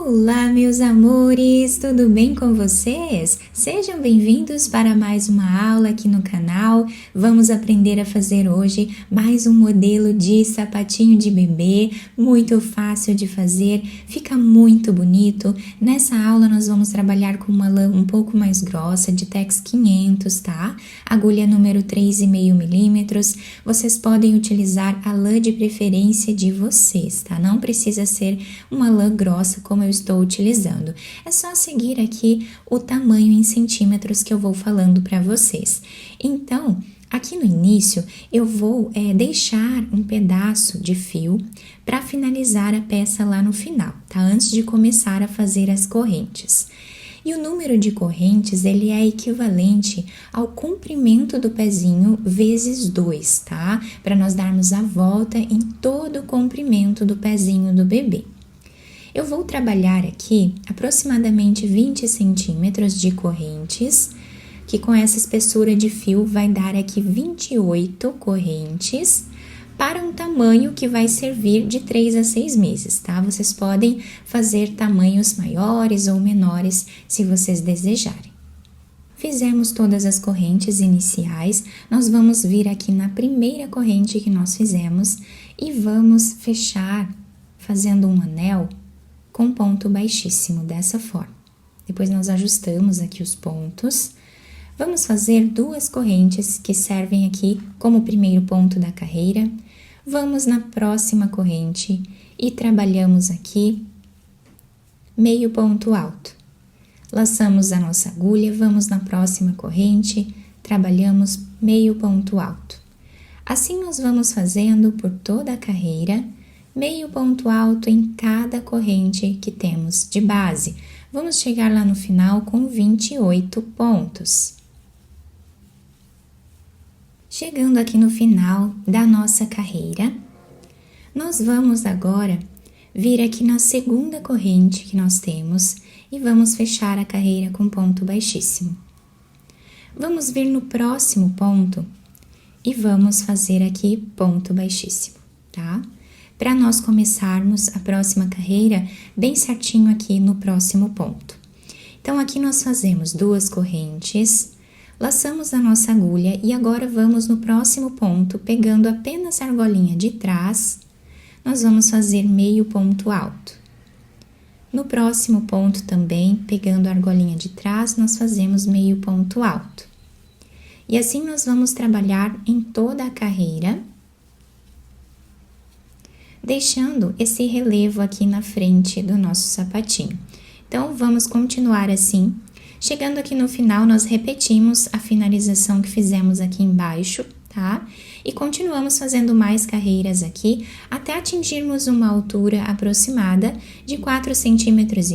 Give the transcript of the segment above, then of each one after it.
Olá, meus amores, tudo bem com vocês? Sejam bem-vindos para mais uma aula aqui no canal. Vamos aprender a fazer hoje mais um modelo de sapatinho de bebê, muito fácil de fazer, fica muito bonito. Nessa aula nós vamos trabalhar com uma lã um pouco mais grossa, de Tex 500, tá? Agulha número 3,5 milímetros. Vocês podem utilizar a lã de preferência de vocês, tá? Não precisa ser uma lã grossa como eu estou utilizando. É só seguir aqui o tamanho em centímetros que eu vou falando para vocês. Então, aqui no início, eu vou deixar um pedaço de fio para finalizar a peça lá no final, tá? Antes de começar a fazer as correntes. E o número de correntes, ele é equivalente ao comprimento do pezinho vezes 2, tá? Para nós darmos a volta em todo o comprimento do pezinho do bebê. Eu vou trabalhar aqui aproximadamente 20 centímetros de correntes, que com essa espessura de fio vai dar aqui 28 correntes, para um tamanho que vai servir de 3 a 6 meses, tá? Vocês podem fazer tamanhos maiores ou menores, se vocês desejarem. Fizemos todas as correntes iniciais, nós vamos vir aqui na primeira corrente que nós fizemos e vamos fechar fazendo um anel com ponto baixíssimo, dessa forma. Depois nós ajustamos aqui os pontos. Vamos fazer duas correntes que servem aqui como primeiro ponto da carreira. Vamos na próxima corrente e trabalhamos aqui meio ponto alto. Laçamos a nossa agulha, vamos na próxima corrente, trabalhamos meio ponto alto. Assim nós vamos fazendo por toda a carreira, meio ponto alto em cada corrente que temos de base. Vamos chegar lá no final com 28 pontos. Chegando aqui no final da nossa carreira, nós vamos agora vir aqui na segunda corrente que nós temos e vamos fechar a carreira com ponto baixíssimo. Vamos vir no próximo ponto e vamos fazer aqui ponto baixíssimo, tá? Para nós começarmos a próxima carreira bem certinho aqui no próximo ponto. Então, aqui nós fazemos duas correntes, laçamos a nossa agulha e agora vamos no próximo ponto, pegando apenas a argolinha de trás, nós vamos fazer meio ponto alto. No próximo ponto também, pegando a argolinha de trás, nós fazemos meio ponto alto. E assim nós vamos trabalhar em toda a carreira, deixando esse relevo aqui na frente do nosso sapatinho. Então, vamos continuar assim. Chegando aqui no final, nós repetimos a finalização que fizemos aqui embaixo, tá? E continuamos fazendo mais carreiras aqui, até atingirmos uma altura aproximada de 4,5 centímetros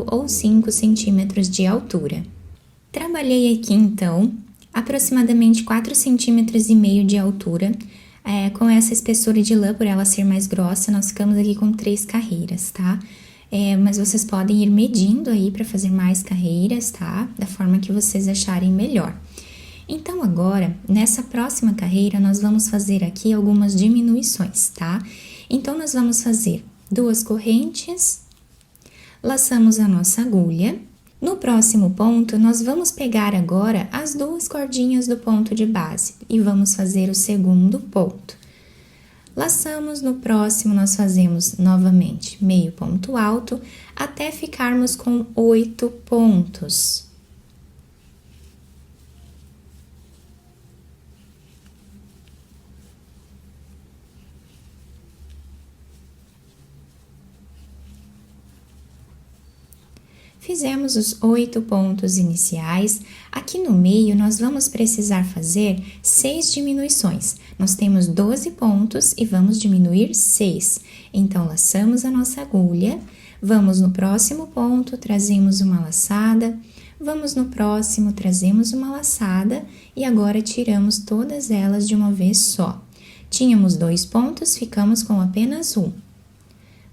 ou 5 centímetros de altura. Trabalhei aqui, então, aproximadamente 4,5 centímetros de altura. Com essa espessura de lã, por ela ser mais grossa, nós ficamos aqui com 3 carreiras, tá? Mas vocês podem ir medindo aí para fazer mais carreiras, tá? Da forma que vocês acharem melhor. Então, agora, nessa próxima carreira, nós vamos fazer aqui algumas diminuições, tá? Então, nós vamos fazer duas correntes, laçamos a nossa agulha. No próximo ponto, nós vamos pegar agora as duas cordinhas do ponto de base e vamos fazer o segundo ponto. Laçamos, no próximo nós fazemos novamente meio ponto alto até ficarmos com 8 pontos. Fizemos os 8 pontos iniciais. Aqui no meio, nós vamos precisar fazer 6 diminuições. Nós temos 12 pontos e vamos diminuir 6. Então, laçamos a nossa agulha, vamos no próximo ponto, trazemos uma laçada, vamos no próximo, trazemos uma laçada e agora tiramos todas elas de uma vez só. Tínhamos 2 pontos, ficamos com apenas 1.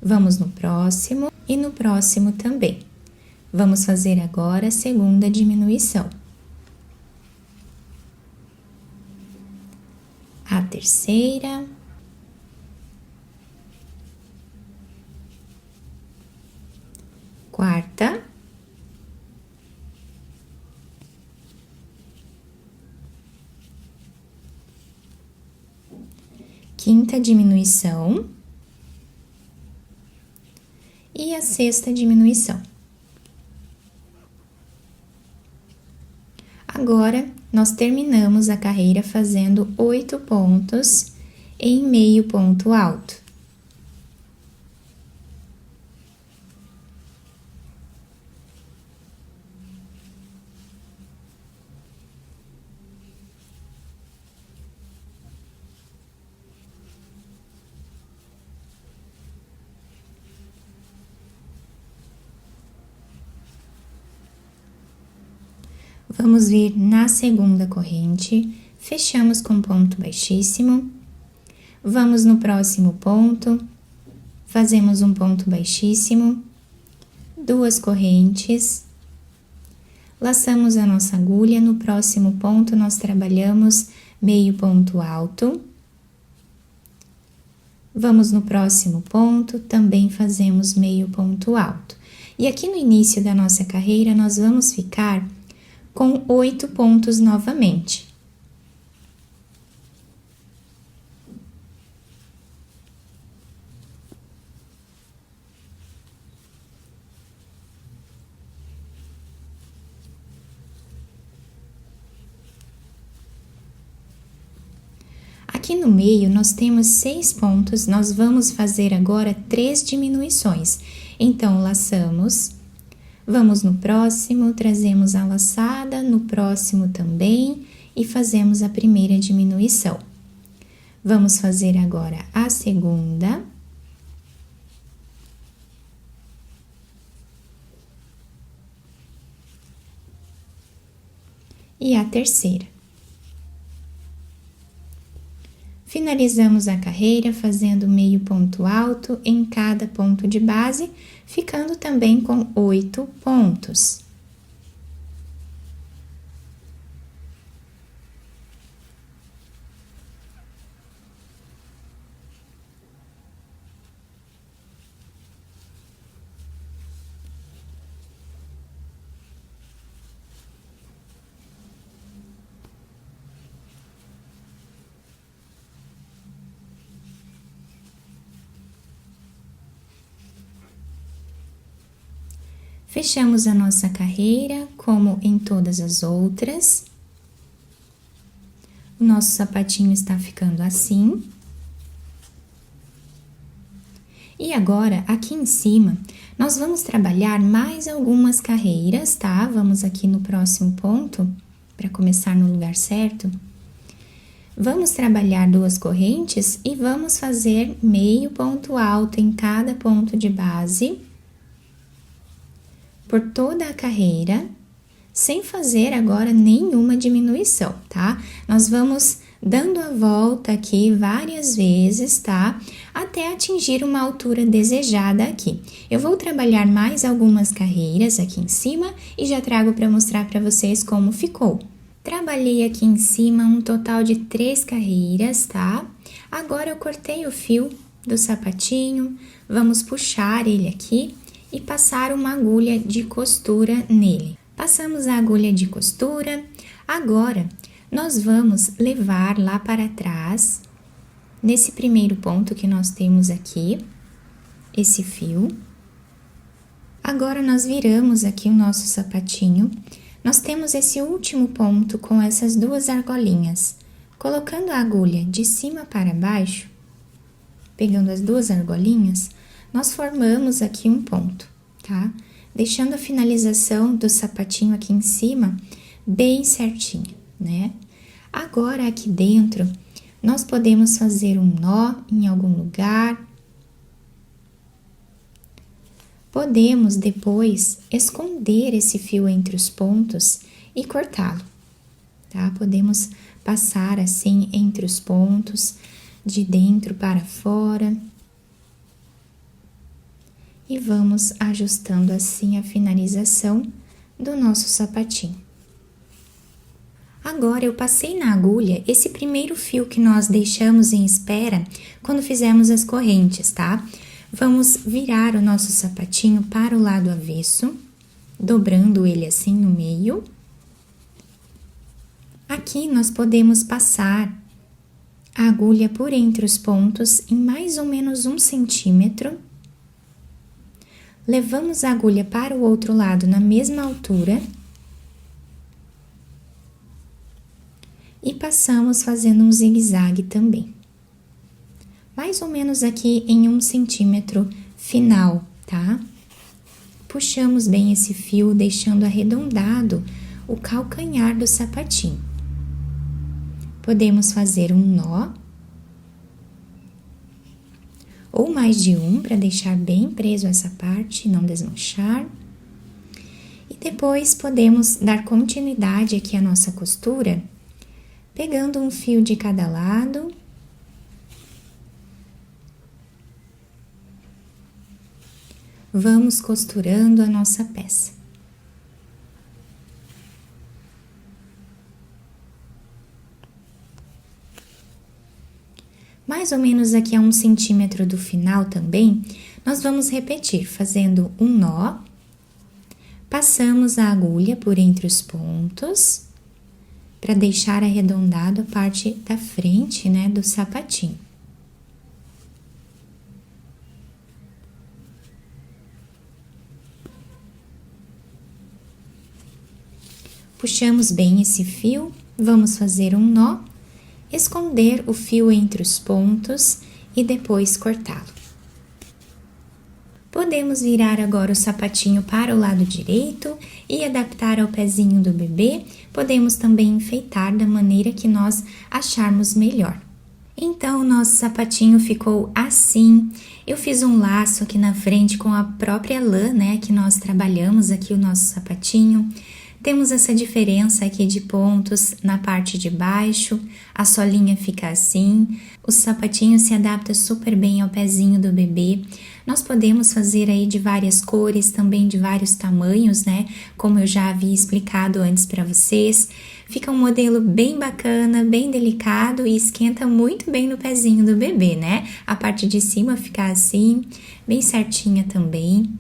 Vamos no próximo e no próximo também. Vamos fazer agora a segunda diminuição. A terceira. quarta, quinta diminuição e a sexta diminuição. Agora, nós terminamos a carreira fazendo 8 pontos em meio ponto alto. Vamos vir na segunda corrente, fechamos com ponto baixíssimo, vamos no próximo ponto, fazemos um ponto baixíssimo, 2 correntes, laçamos a nossa agulha, no próximo ponto nós trabalhamos meio ponto alto, vamos no próximo ponto, também fazemos meio ponto alto. E aqui no início da nossa carreira nós vamos ficar com 8 pontos novamente. Aqui no meio nós temos 6 pontos, nós vamos fazer agora 3 diminuições. Então, laçamos. Vamos no próximo, trazemos a laçada, no próximo também e fazemos a primeira diminuição. Vamos fazer agora a segunda. E a terceira. Finalizamos a carreira fazendo meio ponto alto em cada ponto de base, ficando também com 8 pontos. Fechamos a nossa carreira, como em todas as outras. O nosso sapatinho está ficando assim. E agora, aqui em cima, nós vamos trabalhar mais algumas carreiras, tá? Vamos aqui no próximo ponto, para começar no lugar certo. Vamos trabalhar 2 correntes e vamos fazer meio ponto alto em cada ponto de base, por toda a carreira, sem fazer agora nenhuma diminuição, tá? Nós vamos dando a volta aqui várias vezes, tá? Até atingir uma altura desejada aqui. Eu vou trabalhar mais algumas carreiras aqui em cima e já trago para mostrar para vocês como ficou. Trabalhei aqui em cima um total de 3 carreiras, tá? Agora eu cortei o fio do sapatinho, vamos puxar ele aqui e passar uma agulha de costura nele. Passamos a agulha de costura, agora nós vamos levar lá para trás, nesse primeiro ponto que nós temos aqui, esse fio. Agora nós viramos aqui o nosso sapatinho, nós temos esse último ponto com essas 2 argolinhas. Colocando a agulha de cima para baixo, pegando as 2 argolinhas, nós formamos aqui um ponto, tá? Deixando a finalização do sapatinho aqui em cima bem certinho, né? Agora, aqui dentro, nós podemos fazer um nó em algum lugar. Podemos, depois, esconder esse fio entre os pontos e cortá-lo, tá? Podemos passar assim entre os pontos, de dentro para fora. E vamos ajustando assim a finalização do nosso sapatinho. Agora, eu passei na agulha esse primeiro fio que nós deixamos em espera quando fizemos as correntes, tá? Vamos virar o nosso sapatinho para o lado avesso, dobrando ele assim no meio. Aqui nós podemos passar a agulha por entre os pontos em mais ou menos 1 centímetro. Levamos a agulha para o outro lado na mesma altura. E passamos fazendo um zigue-zague também. Mais ou menos aqui em 1 centímetro final, tá? Puxamos bem esse fio, deixando arredondado o calcanhar do sapatinho. Podemos fazer um nó, ou mais de um, para deixar bem preso essa parte e não desmanchar. E depois podemos dar continuidade aqui à nossa costura, pegando um fio de cada lado. Vamos costurando a nossa peça. Mais ou menos aqui a 1 centímetro do final também, nós vamos repetir, fazendo um nó, passamos a agulha por entre os pontos, para deixar arredondado a parte da frente, né, do sapatinho. Puxamos bem esse fio, vamos fazer um nó, esconder o fio entre os pontos e depois cortá-lo. Podemos virar agora o sapatinho para o lado direito e adaptar ao pezinho do bebê. Podemos também enfeitar da maneira que nós acharmos melhor. Então, o nosso sapatinho ficou assim. Eu fiz um laço aqui na frente com a própria lã, né, que nós trabalhamos aqui o nosso sapatinho. Temos essa diferença aqui de pontos na parte de baixo, a solinha fica assim, o sapatinho se adapta super bem ao pezinho do bebê. Nós podemos fazer aí de várias cores, também de vários tamanhos, né? Como eu já havia explicado antes para vocês. Fica um modelo bem bacana, bem delicado e esquenta muito bem no pezinho do bebê, né? A parte de cima fica assim, bem certinha também.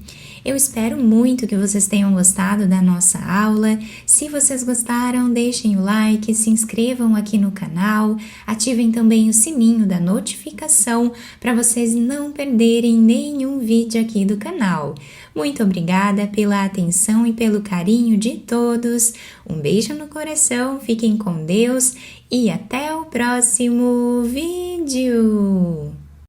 Eu espero muito que vocês tenham gostado da nossa aula. Se vocês gostaram, deixem o like, se inscrevam aqui no canal, ativem também o sininho da notificação para vocês não perderem nenhum vídeo aqui do canal. Muito obrigada pela atenção e pelo carinho de todos. Um beijo no coração, fiquem com Deus e até o próximo vídeo!